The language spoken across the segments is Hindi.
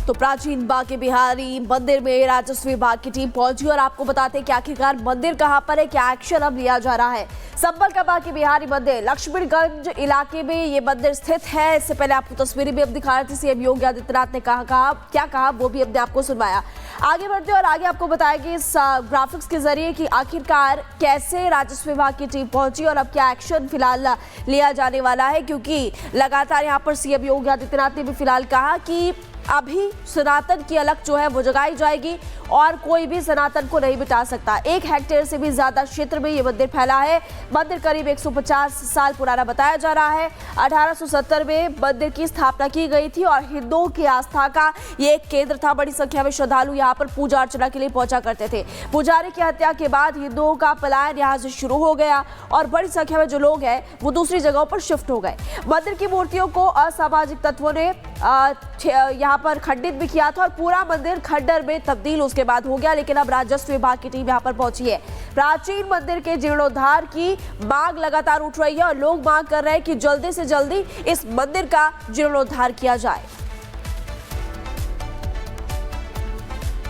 तो प्राचीन बांके बिहारी मंदिर में राजस्व विभाग की टीम पहुंची और आपको बताते हैं कि आखिरकार मंदिर कहां पर है, क्या एक्शन अब लिया जा रहा है। संभल का बांके बिहारी मंदिर लक्ष्मणगंज इलाके में ये मंदिर स्थित है। इससे पहले आपको तस्वीरें भी अब दिखा रहे थे। सीएम योगी आदित्यनाथ ने क्या कहा वो भी हमने आपको सुनवाया। आगे बढ़ते और आगे आपको बताएंगे इस ग्राफिक्स के जरिए कि आखिरकार कैसे राजस्व विभाग की टीम पहुंची और अब क्या एक्शन फिलहाल लिया जाने वाला है, क्योंकि लगातार यहां पर सीएम योगी आदित्यनाथ ने भी फिलहाल कहा कि अभी सनातन की अलग जो है वो जगाई जाएगी और कोई भी सनातन को नहीं मिटा सकता। 1 हेक्टेयर से भी ज्यादा क्षेत्र में ये मंदिर फैला है। मंदिर करीब 150 साल पुराना बताया जा रहा है। 1870 में मंदिर की स्थापना की गई थी और हिंदुओं की आस्था का ये एक केंद्र था। बड़ी संख्या में श्रद्धालु यहाँ पर पूजा अर्चना के लिए पहुंचा करते थे। पुजारी की हत्या के बाद हिंदुओं का पलायन यहाँ से शुरू हो गया और बड़ी संख्या में जो लोग हैं वो दूसरी जगहों पर शिफ्ट हो गए। मंदिर की मूर्तियों को असामाजिक तत्वों ने यहाँ पर खंडित भी किया था और पूरा मंदिर खंडर में तब्दील उसके बाद हो गया। लेकिन अब राजस्व विभाग की टीम यहाँ पर पहुंची है। प्राचीन मंदिर के जीर्णोद्धार की मांग लगातार उठ रही है और लोग मांग कर रहे हैं कि जल्दी से जल्दी इस मंदिर का जीर्णोद्धार किया जाए।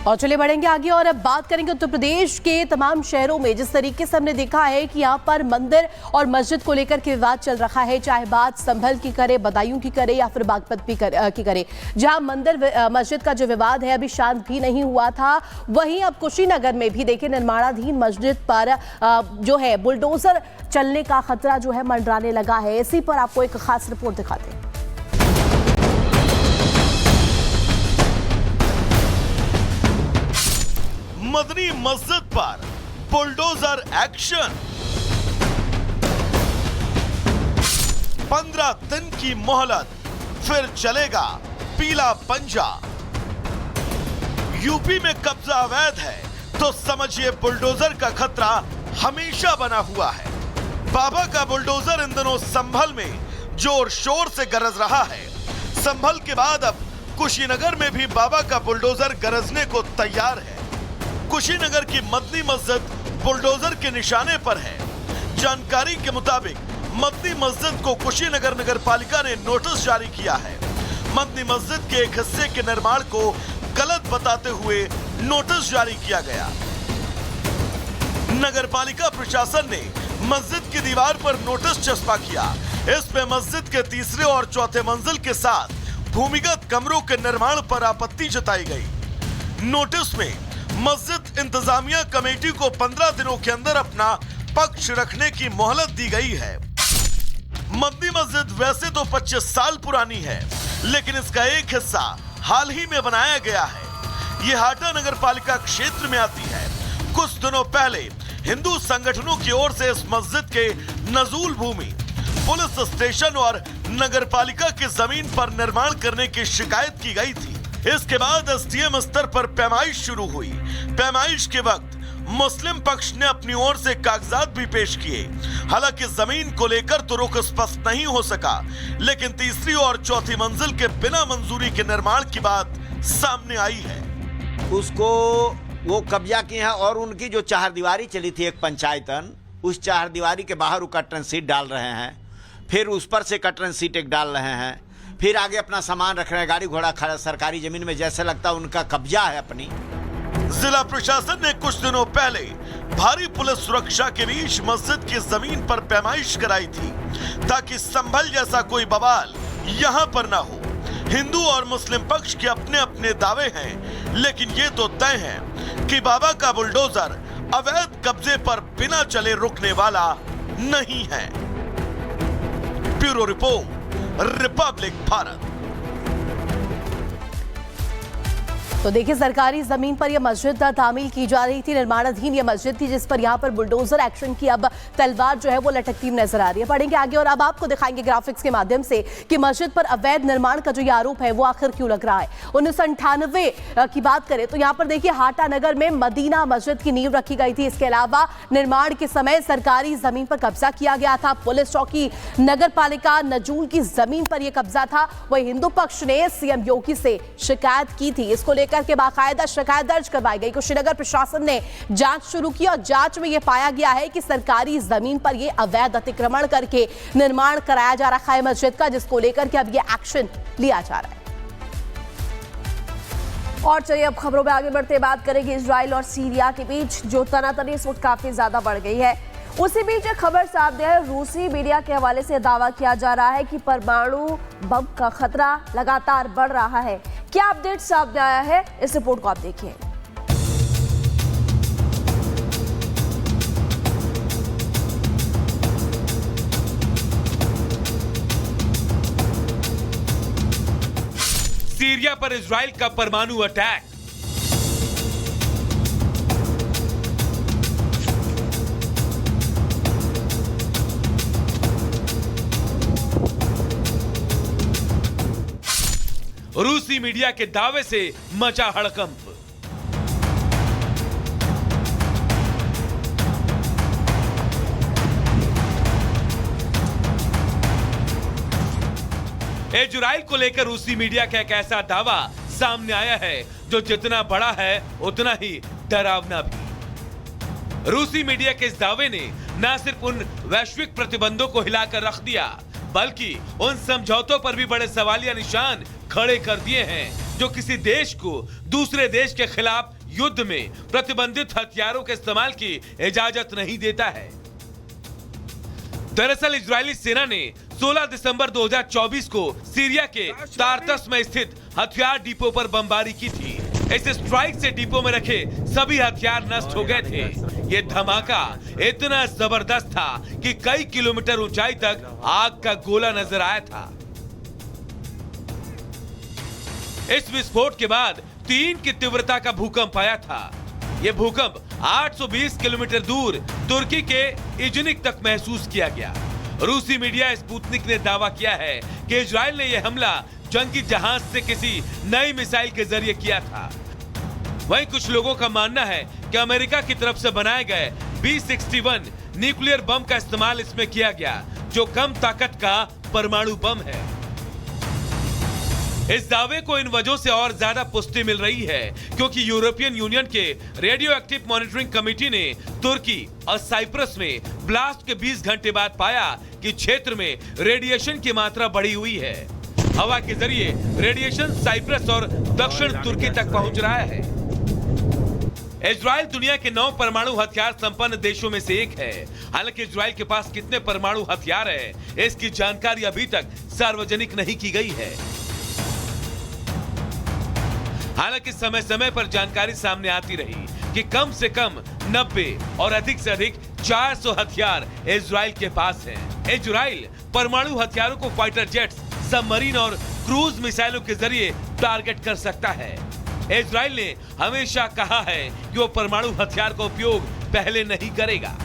और चले बढ़ेंगे आगे और अब बात करेंगे उत्तर प्रदेश के तमाम शहरों में जिस तरीके से हमने देखा है कि यहाँ पर मंदिर और मस्जिद को लेकर के विवाद चल रहा है, चाहे बात संभल की करे, बदायूं की करे या फिर बागपत की करे। जहाँ मंदिर मस्जिद का जो विवाद है अभी शांत भी नहीं हुआ था, वहीं अब कुशीनगर में भी देखिए निर्माणाधीन मस्जिद पर जो है बुलडोजर चलने का खतरा जो है मंडराने लगा है। इसी पर आपको एक खास रिपोर्ट दिखाते हैं। मदनी मस्जिद पर बुलडोजर एक्शन। 15 दिन की मोहलत, फिर चलेगा पीला पंजा। यूपी में कब्जा अवैध है तो समझिए बुलडोजर का खतरा हमेशा बना हुआ है। बाबा का बुलडोजर इन दिनों संभल में जोर शोर से गरज रहा है। संभल के बाद अब कुशीनगर में भी बाबा का बुलडोजर गरजने को तैयार है। कुशीनगर की मदनी मस्जिद बुलडोजर के निशाने पर है। जानकारी के मुताबिक मदनी मस्जिद को कुशीनगर नगर पालिका ने नोटिस जारी किया है। मदनी मस्जिद के एक हिस्से के निर्माण को गलत बताते हुए नोटिस जारी किया गया। नगर पालिका प्रशासन ने मस्जिद की दीवार पर नोटिस चस्पा किया। इसमें मस्जिद के तीसरे और चौथे मंजिल के साथ भूमिगत कमरों के निर्माण पर आपत्ति जताई गई। नोटिस में मस्जिद इंतजामिया कमेटी को 15 दिनों के अंदर अपना पक्ष रखने की मोहलत दी गई है। मदनी मस्जिद वैसे तो 25 साल पुरानी है, लेकिन इसका एक हिस्सा हाल ही में बनाया गया है। ये हाटा नगर पालिका क्षेत्र में आती है। कुछ दिनों पहले हिंदू संगठनों की ओर से इस मस्जिद के नजूल भूमि, पुलिस स्टेशन और नगर पालिका की जमीन पर निर्माण करने की शिकायत की गई थी। इसके बाद एसडीएम स्तर पर पैमाइश शुरू हुई। पैमाइश के वक्त मुस्लिम पक्ष ने अपनी ओर से कागजात भी पेश किए। हालांकि जमीन को लेकर तो रुख स्पष्ट नहीं हो सका, लेकिन तीसरी और चौथी मंजिल के बिना मंजूरी के निर्माण की बात सामने आई है। उसको वो कब्जा किए हैं और उनकी जो चारदीवारी चली थी एक पंचायतन, उस चारदीवारी के बाहर वो कटरन सीट डाल रहे हैं, फिर उस पर से कटरन सीट एक डाल रहे हैं, फिर आगे अपना सामान रख रहे हैं, गाड़ी घोड़ा खड़ा सरकारी जमीन में, जैसे लगता है उनका कब्जा है अपनी। जिला प्रशासन ने कुछ दिनों पहले भारी पुलिस सुरक्षा के बीच मस्जिद की जमीन पर पैमाइश कराई थी ताकि संभल जैसा कोई बवाल यहां पर ना हो। हिंदू और मुस्लिम पक्ष के अपने अपने दावे हैं, लेकिन ये तो तय है कि बाबा का बुलडोजर अवैध कब्जे पर बिना चले रुकने वाला नहीं है। Bureau report, Republic Bharat. तो देखिए सरकारी जमीन पर यह मस्जिद तामील की जा रही थी। निर्माणाधीन यह मस्जिद थी जिस पर यहाँ पर बुलडोजर एक्शन की अब तलवार जो है वो लटकती नजर आ रही है। पढ़ेंगे आगे और अब आपको दिखाएंगे ग्राफिक्स के माध्यम से कि मस्जिद पर अवैध निर्माण का जो ये आरोप है वो आखिर क्यों लग रहा है। 1998 की बात करें तो यहाँ पर देखिए हाटा नगर में मदीना मस्जिद की नींव रखी गई थी। इसके अलावा निर्माण के समय सरकारी जमीन पर कब्जा किया गया था। पुलिस चौकी नगर पालिका नजूल की जमीन पर यह कब्जा था। वही हिंदू पक्ष ने सीएम योगी से शिकायत की थी। इसको लेकर के बाकायदा शिकायत दर्ज करवाई गई। कुशीनगर प्रशासन ने जांच शुरू की और जांच में यह पाया गया है कि सरकारी जमीन पर यह अवैध अतिक्रमण करके निर्माण कराया जा रहा है मस्जिद का, जिसको लेकर के अब यह एक्शन लिया जा रहा है। और चलिए अब खबरों में आगे बढ़ते बात करेंगे इजराइल और सीरिया के बीच जो तनातनी इस वक्त काफी ज्यादा बढ़ गई है। उसी बीच एक खबर सामने है। रूसी मीडिया के हवाले से दावा किया जा रहा है कि परमाणु बम का खतरा लगातार बढ़ रहा है। क्या अपडेट सामने आया है, इस रिपोर्ट को आप देखिए। सीरिया पर इजराइल का परमाणु अटैक। रूसी मीडिया के दावे से मचा हड़कंप। इजराइल को लेकर रूसी मीडिया का एक ऐसा दावा सामने आया है जो जितना बड़ा है उतना ही डरावना भी। रूसी मीडिया के इस दावे ने न सिर्फ उन वैश्विक प्रतिबंधों को हिलाकर रख दिया बल्कि उन समझौतों पर भी बड़े सवालिया निशान खड़े कर दिए हैं जो किसी देश को दूसरे देश के खिलाफ युद्ध में प्रतिबंधित हथियारों के इस्तेमाल की इजाजत नहीं देता है। दरअसल इजरायली सेना ने 16 दिसंबर 2024 को सीरिया के तारतस में स्थित हथियार डिपो पर बमबारी की थी। इस स्ट्राइक से डिपो में रखे सभी हथियार नष्ट हो गए थे। ये धमाका इतना जबरदस्त था कि कई किलोमीटर ऊंचाई तक आग का गोला नजर आया था। इस विस्फोट के बाद 3 की तीव्रता का भूकंप आया था। यह भूकंप 820 किलोमीटर दूर तुर्की के इजनिक तक महसूस किया गया। रूसी मीडिया स्पुतनिक ने दावा किया है कि इजराइल ने यह हमला जंगी जहाज से किसी नई मिसाइल के जरिए किया था। वहीं कुछ लोगों का मानना है कि अमेरिका की तरफ से बनाए गए B-61 न्यूक्लियर बम का इस्तेमाल इसमें किया गया जो कम ताकत का परमाणु बम है। इस दावे को इन वजहों से और ज्यादा पुष्टि मिल रही है क्योंकि यूरोपियन यूनियन के रेडियो एक्टिव मॉनिटरिंग कमेटी ने तुर्की और साइप्रस में ब्लास्ट के 20 घंटे बाद पाया कि क्षेत्र में रेडिएशन की मात्रा बढ़ी हुई है। हवा के जरिए रेडिएशन साइप्रस और दक्षिण तुर्की तक पहुंच रहा है। इजराइल दुनिया के 9 परमाणु हथियार संपन्न देशों में से एक है। हालांकि इजराइल के पास कितने परमाणु हथियार है इसकी जानकारी अभी तक सार्वजनिक नहीं की गई है। हालांकि समय समय पर जानकारी सामने आती रही कि कम से कम 90 और अधिक से अधिक 400 हथियार इजराइल के पास हैं। इजराइल परमाणु हथियारों को फाइटर जेट्स, सबमरीन और क्रूज मिसाइलों के जरिए टारगेट कर सकता है। इजराइल ने हमेशा कहा है कि वो परमाणु हथियार का उपयोग पहले नहीं करेगा।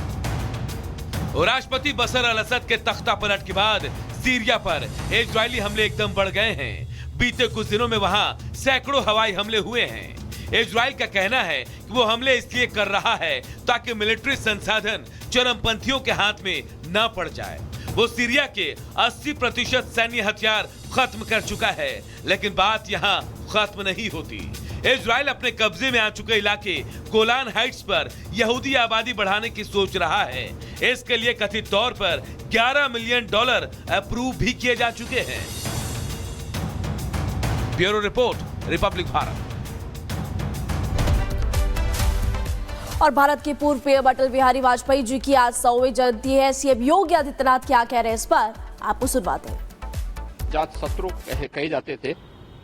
राष्ट्रपति बशर अल असद के तख्ता पलट के बाद सीरिया पर इजरायली हमले एकदम बढ़ गए हैं। बीते कुछ दिनों में वहां सैकड़ों हवाई हमले हुए हैं। इजराइल का कहना है कि वो हमले इसलिए कर रहा है ताकि मिलिट्री संसाधन चरमपंथियों के हाथ में न पड़ जाए। वो सीरिया के 80% सैन्य हथियार खत्म कर चुका है, लेकिन बात यहाँ खत्म नहीं होती। इजराइल अपने कब्जे में आ चुके इलाके गोलान हाइट्स पर यहूदी आबादी बढ़ाने की सोच रहा है। इसके लिए कथित तौर पर $11 मिलियन अप्रूव भी किए जा चुके हैं। Bureau report, Republic Bharat. और भारत के पूर्व पीएम अटल बिहारी वाजपेयी जी की आज 100वीं जयंती है। सीएम योगी आदित्यनाथ क्या कह रहे हैं इस पर आपको सुनवाते हैं। जात शत्रु कहे जाते थे